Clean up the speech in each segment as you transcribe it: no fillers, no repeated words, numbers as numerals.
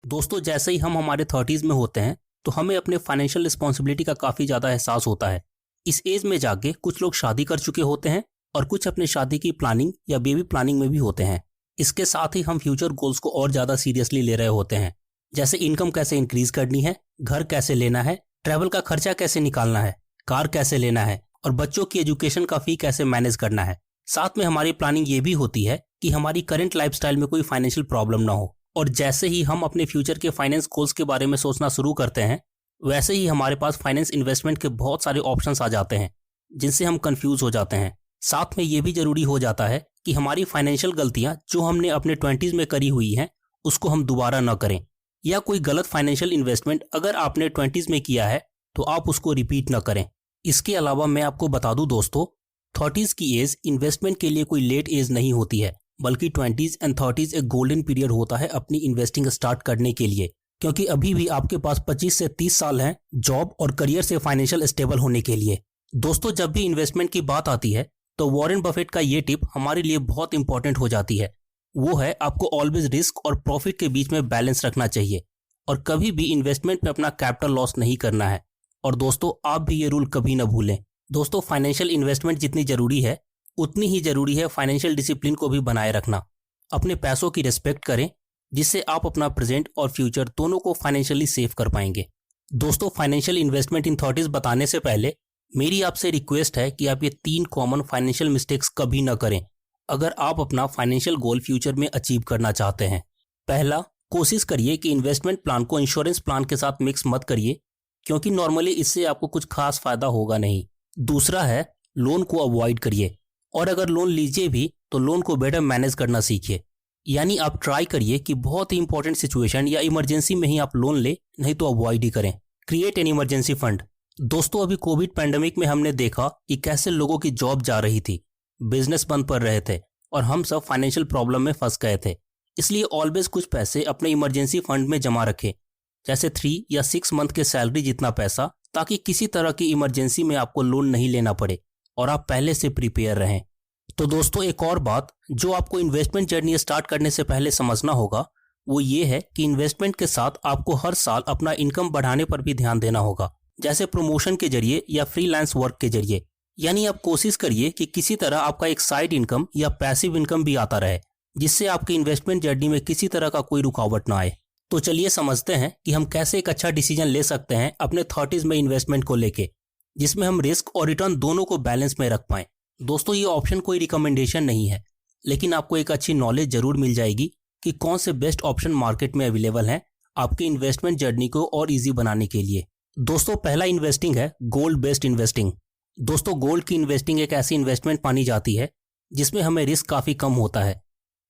दोस्तों जैसे ही हम हमारे 30s में होते हैं तो हमें अपने फाइनेंशियल रिस्पॉन्सिबिलिटी का काफ़ी ज़्यादा एहसास होता है। इस एज में जाके कुछ लोग शादी कर चुके होते हैं और कुछ अपने शादी की प्लानिंग या बेबी प्लानिंग में भी होते हैं। इसके साथ ही हम फ्यूचर गोल्स को और ज़्यादा सीरियसली ले रहे होते हैं, जैसे इनकम कैसे इंक्रीज करनी है, घर कैसे लेना है, ट्रैवल का खर्चा कैसे निकालना है, कार कैसे लेना है और बच्चों की एजुकेशन का फी कैसे मैनेज करना है। साथ में हमारी प्लानिंग ये भी होती है कि हमारी करंट लाइफस्टाइल में कोई फाइनेंशियल प्रॉब्लम ना हो। और जैसे ही हम अपने फ्यूचर के फाइनेंस गोल्स के बारे में सोचना शुरू करते हैं, वैसे ही हमारे पास फाइनेंस इन्वेस्टमेंट के बहुत सारे ऑप्शंस आ जाते हैं जिनसे हम कंफ्यूज हो जाते हैं। साथ में ये भी जरूरी हो जाता है कि हमारी फाइनेंशियल गलतियां जो हमने अपने 20s में करी हुई हैं उसको हम दोबारा न करें, या कोई गलत फाइनेंशियल इन्वेस्टमेंट अगर आपने 20s में किया है तो आप उसको रिपीट न करें। इसके अलावा मैं आपको बता दूं दोस्तों, 30s की एज इन्वेस्टमेंट के लिए कोई लेट एज नहीं होती है, बल्कि 20s एंड 30s एक गोल्डन पीरियड होता है अपनी इन्वेस्टिंग स्टार्ट करने के लिए, क्योंकि अभी भी आपके पास 25 से 30 साल हैं जॉब और करियर से फाइनेंशियल स्टेबल होने के लिए। दोस्तों जब भी इन्वेस्टमेंट की बात आती है तो वॉरेन बफेट का ये टिप हमारे लिए बहुत इंपॉर्टेंट हो जाती है। वो है, आपको ऑलवेज रिस्क और प्रॉफिट के बीच में बैलेंस रखना चाहिए और कभी भी इन्वेस्टमेंट में अपना कैपिटल लॉस नहीं करना है। और दोस्तों आप भी ये रूल कभी ना भूलें। दोस्तों फाइनेंशियल इन्वेस्टमेंट जितनी जरूरी है उतनी ही जरूरी है फाइनेंशियल डिसिप्लिन को भी बनाए रखना। अपने पैसों की रिस्पेक्ट करें, जिससे आप अपना प्रेजेंट और फ्यूचर दोनों को फाइनेंशियली सेव कर पाएंगे। दोस्तों फाइनेंशियल इन्वेस्टमेंट इन 30s बताने से पहले मेरी आपसे रिक्वेस्ट है कि आप ये 3 कॉमन फाइनेंशियल मिस्टेक्स कभी ना करें अगर आप अपना फाइनेंशियल गोल फ्यूचर में अचीव करना चाहते हैं। पहला, कोशिश करिए कि इन्वेस्टमेंट प्लान को इंश्योरेंस प्लान के साथ मिक्स मत करिए, क्योंकि नॉर्मली इससे आपको कुछ खास फायदा होगा नहीं। दूसरा है, लोन को अवॉइड करिए, और अगर लोन लीजिए भी तो लोन को बेटर मैनेज करना सीखिए। यानी आप ट्राई करिए कि बहुत ही इंपॉर्टेंट सिचुएशन या इमरजेंसी में ही आप लोन ले, नहीं तो अवॉइड ही करें। Create an emergency fund. दोस्तों अभी कोविड पैंडेमिक में हमने देखा कि कैसे लोगों की जॉब जा रही थी, बिजनेस बंद पड़ रहे थे और हम सब फाइनेंशियल प्रॉब्लम में फंस गए थे। इसलिए ऑलवेज कुछ पैसे अपने इमरजेंसी फंड में जमा रखें, जैसे 3 या 6 मंथ के सैलरी जितना पैसा, ताकि किसी तरह की इमरजेंसी में आपको लोन नहीं लेना पड़े और आप पहले से प्रिपेयर रहें। तो दोस्तों एक और बात जो आपको इन्वेस्टमेंट जर्नी स्टार्ट करने से पहले समझना होगा वो ये है कि इन्वेस्टमेंट के साथ आपको हर साल अपना इनकम बढ़ाने पर भी ध्यान देना होगा, जैसे प्रमोशन के जरिए या फ्रीलांस वर्क के जरिए। यानी आप कोशिश करिए कि किसी तरह आपका एक साइड इनकम या पैसिव इनकम भी आता रहे, जिससे आपकी इन्वेस्टमेंट जर्नी में किसी तरह का कोई रुकावट ना आए। तो चलिए समझते हैं कि हम कैसे एक अच्छा डिसीजन ले सकते हैं अपने 30s में इन्वेस्टमेंट को लेके, जिसमें हम रिस्क और रिटर्न दोनों को बैलेंस में रख पाएं। दोस्तों ये ऑप्शन कोई रिकमेंडेशन नहीं है, लेकिन आपको एक अच्छी नॉलेज जरूर मिल जाएगी कि कौन से बेस्ट ऑप्शन मार्केट में अवेलेबल हैं आपके इन्वेस्टमेंट जर्नी को और इजी बनाने के लिए। दोस्तों पहला इन्वेस्टिंग है गोल्ड बेस्ड इन्वेस्टिंग। दोस्तों गोल्ड की इन्वेस्टिंग एक ऐसी इन्वेस्टमेंट मानी जाती है जिसमें हमें रिस्क काफ़ी कम होता है,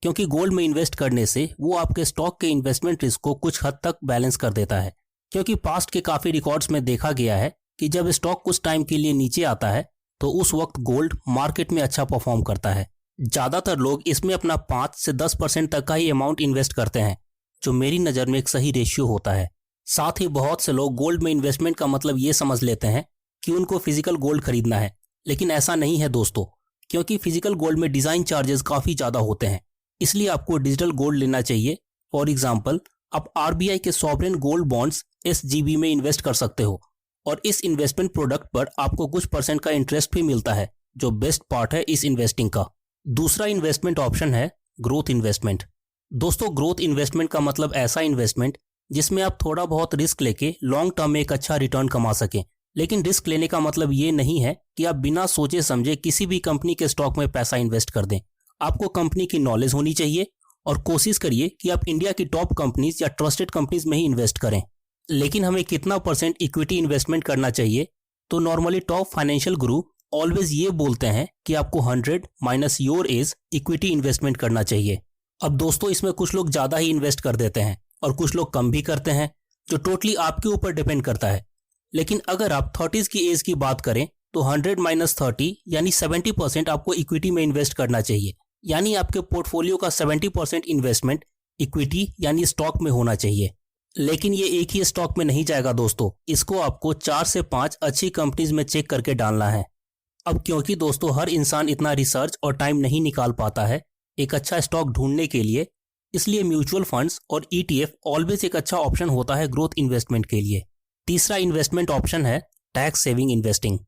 क्योंकि गोल्ड में इन्वेस्ट करने से वो आपके स्टॉक के इन्वेस्टमेंट रिस्क को कुछ हद तक बैलेंस कर देता है। क्योंकि पास्ट के काफ़ी रिकॉर्ड्स में देखा गया है कि जब स्टॉक कुछ टाइम के लिए नीचे आता है तो उस वक्त गोल्ड मार्केट में अच्छा परफॉर्म करता है। ज़्यादातर लोग इसमें अपना 5 से 10% तक का ही अमाउंट इन्वेस्ट करते हैं, जो मेरी नज़र में एक सही रेशियो होता है। साथ ही बहुत से लोग गोल्ड में इन्वेस्टमेंट का मतलब ये समझ लेते हैं कि उनको फिजिकल गोल्ड खरीदना है, लेकिन ऐसा नहीं है दोस्तों, क्योंकि फिजिकल गोल्ड में डिज़ाइन चार्जेस काफ़ी ज़्यादा होते हैं। इसलिए आपको डिजिटल गोल्ड लेना चाहिए। फॉर एग्जाम्पल, आप RBI के सॉवरेन गोल्ड बॉन्ड्स SGB में इन्वेस्ट कर सकते हो और इस इन्वेस्टमेंट प्रोडक्ट पर आपको कुछ % का इंटरेस्ट भी मिलता है, जो बेस्ट पार्ट है इस इन्वेस्टिंग का। दूसरा इन्वेस्टमेंट ऑप्शन है ग्रोथ इन्वेस्टमेंट। दोस्तों ग्रोथ इन्वेस्टमेंट का मतलब ऐसा इन्वेस्टमेंट जिसमें आप थोड़ा बहुत रिस्क लेके लॉन्ग टर्म में एक अच्छा रिटर्न कमा सकें। लेकिन रिस्क लेने का मतलब ये नहीं है कि आप बिना सोचे समझे किसी भी कंपनी के स्टॉक में पैसा इन्वेस्ट कर दें। आपको कंपनी की नॉलेज होनी चाहिए और कोशिश करिए कि आप इंडिया की टॉप कंपनीज या ट्रस्टेड कंपनीज में ही इन्वेस्ट करें। लेकिन हमें कितना % इक्विटी इन्वेस्टमेंट करना चाहिए? तो नॉर्मली टॉप फाइनेंशियल गुरु ऑलवेज ये बोलते हैं कि आपको 100 minus your age equity investment करना चाहिए। अब दोस्तों इसमें कुछ लोग ज़्यादा ही इन्वेस्ट कर देते हैं और कुछ लोग कम भी करते हैं, जो टोटली आपके ऊपर डिपेंड करता है। लेकिन अगर आप 30s की एज की बात करें तो 100 माइनस 30 यानी 70% आपको इक्विटी में इन्वेस्ट करना चाहिए। यानी आपके पोर्टफोलियो का 70% इन्वेस्टमेंट इक्विटी यानी स्टॉक में होना चाहिए। लेकिन ये एक ही स्टॉक में नहीं जाएगा दोस्तों, इसको आपको 4 से 5 अच्छी कंपनीज में चेक करके डालना है। अब क्योंकि दोस्तों हर इंसान इतना रिसर्च और टाइम नहीं निकाल पाता है एक अच्छा स्टॉक ढूंढने के लिए, इसलिए म्यूचुअल फंड्स और ETF ऑलवेज एक अच्छा ऑप्शन होता है ग्रोथ इन्वेस्टमेंट के लिए। तीसरा इन्वेस्टमेंट ऑप्शन है टैक्स सेविंग इन्वेस्टिंग।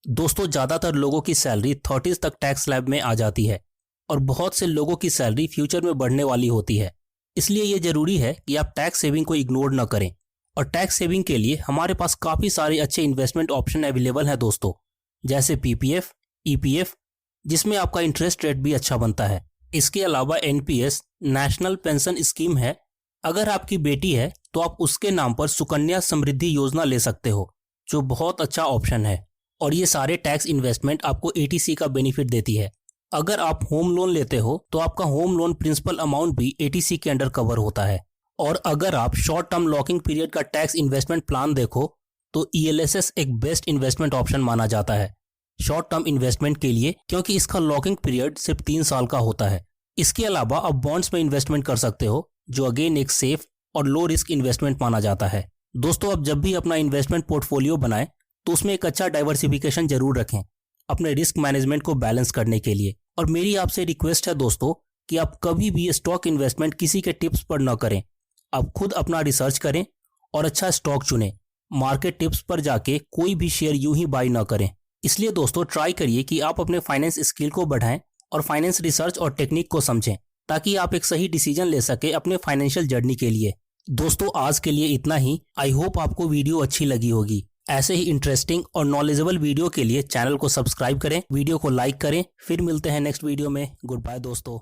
दोस्तों, ज्यादातर लोगों की सैलरी 30s तक टैक्स स्लैब में आ जाती है और बहुत से लोगों की सैलरी फ्यूचर में बढ़ने वाली होती है। इसलिए यह जरूरी है कि आप टैक्स सेविंग को इग्नोर न करें। और टैक्स सेविंग के लिए हमारे पास काफी सारे अच्छे इन्वेस्टमेंट ऑप्शन अवेलेबल हैं दोस्तों, जैसे PPF, EPF, जिसमें आपका इंटरेस्ट रेट भी अच्छा बनता है। इसके अलावा NPS, नेशनल पेंशन स्कीम है। अगर आपकी बेटी है तो आप उसके नाम पर सुकन्या समृद्धि योजना ले सकते हो, जो बहुत अच्छा ऑप्शन है। और ये सारे टैक्स इन्वेस्टमेंट आपको ATC का बेनिफिट देती है। अगर आप होम लोन लेते हो तो आपका होम लोन प्रिंसिपल अमाउंट भी ATC के अंडर कवर होता है। और अगर आप शॉर्ट टर्म लॉकिंग पीरियड का टैक्स इन्वेस्टमेंट प्लान देखो तो ELSS एक बेस्ट इन्वेस्टमेंट ऑप्शन माना जाता है शॉर्ट टर्म इन्वेस्टमेंट के लिए, क्योंकि इसका लॉकिंग पीरियड सिर्फ 3 साल का होता है। इसके अलावा आप बॉन्ड्स में इन्वेस्टमेंट कर सकते हो, जो अगेन एक सेफ और लो रिस्क इन्वेस्टमेंट माना जाता है। दोस्तों, आप जब भी अपना इन्वेस्टमेंट पोर्टफोलियो बनाएं तो उसमें एक अच्छा डाइवर्सिफिकेशन जरूर रखें अपने रिस्क मैनेजमेंट को बैलेंस करने के लिए। और मेरी आपसे रिक्वेस्ट है दोस्तों कि आप कभी भी स्टॉक इन्वेस्टमेंट किसी के टिप्स पर न करें। आप खुद अपना रिसर्च करें और अच्छा स्टॉक चुनें। मार्केट टिप्स पर जाके कोई भी शेयर यूं ही बाय न करें। इसलिए दोस्तों, ट्राई करिए कि आप अपने फाइनेंस स्किल को बढ़ाएं और फाइनेंस रिसर्च और टेक्निक को समझें, ताकि आप एक सही डिसीजन ले सके अपने फाइनेंशियल जर्नी के लिए। दोस्तों, आज के लिए इतना ही। आई होप आपको वीडियो अच्छी लगी होगी। ऐसे ही इंटरेस्टिंग और नॉलेजेबल वीडियो के लिए चैनल को सब्सक्राइब करें, वीडियो को लाइक करें। फिर मिलते हैं नेक्स्ट वीडियो में। गुड बाय दोस्तों।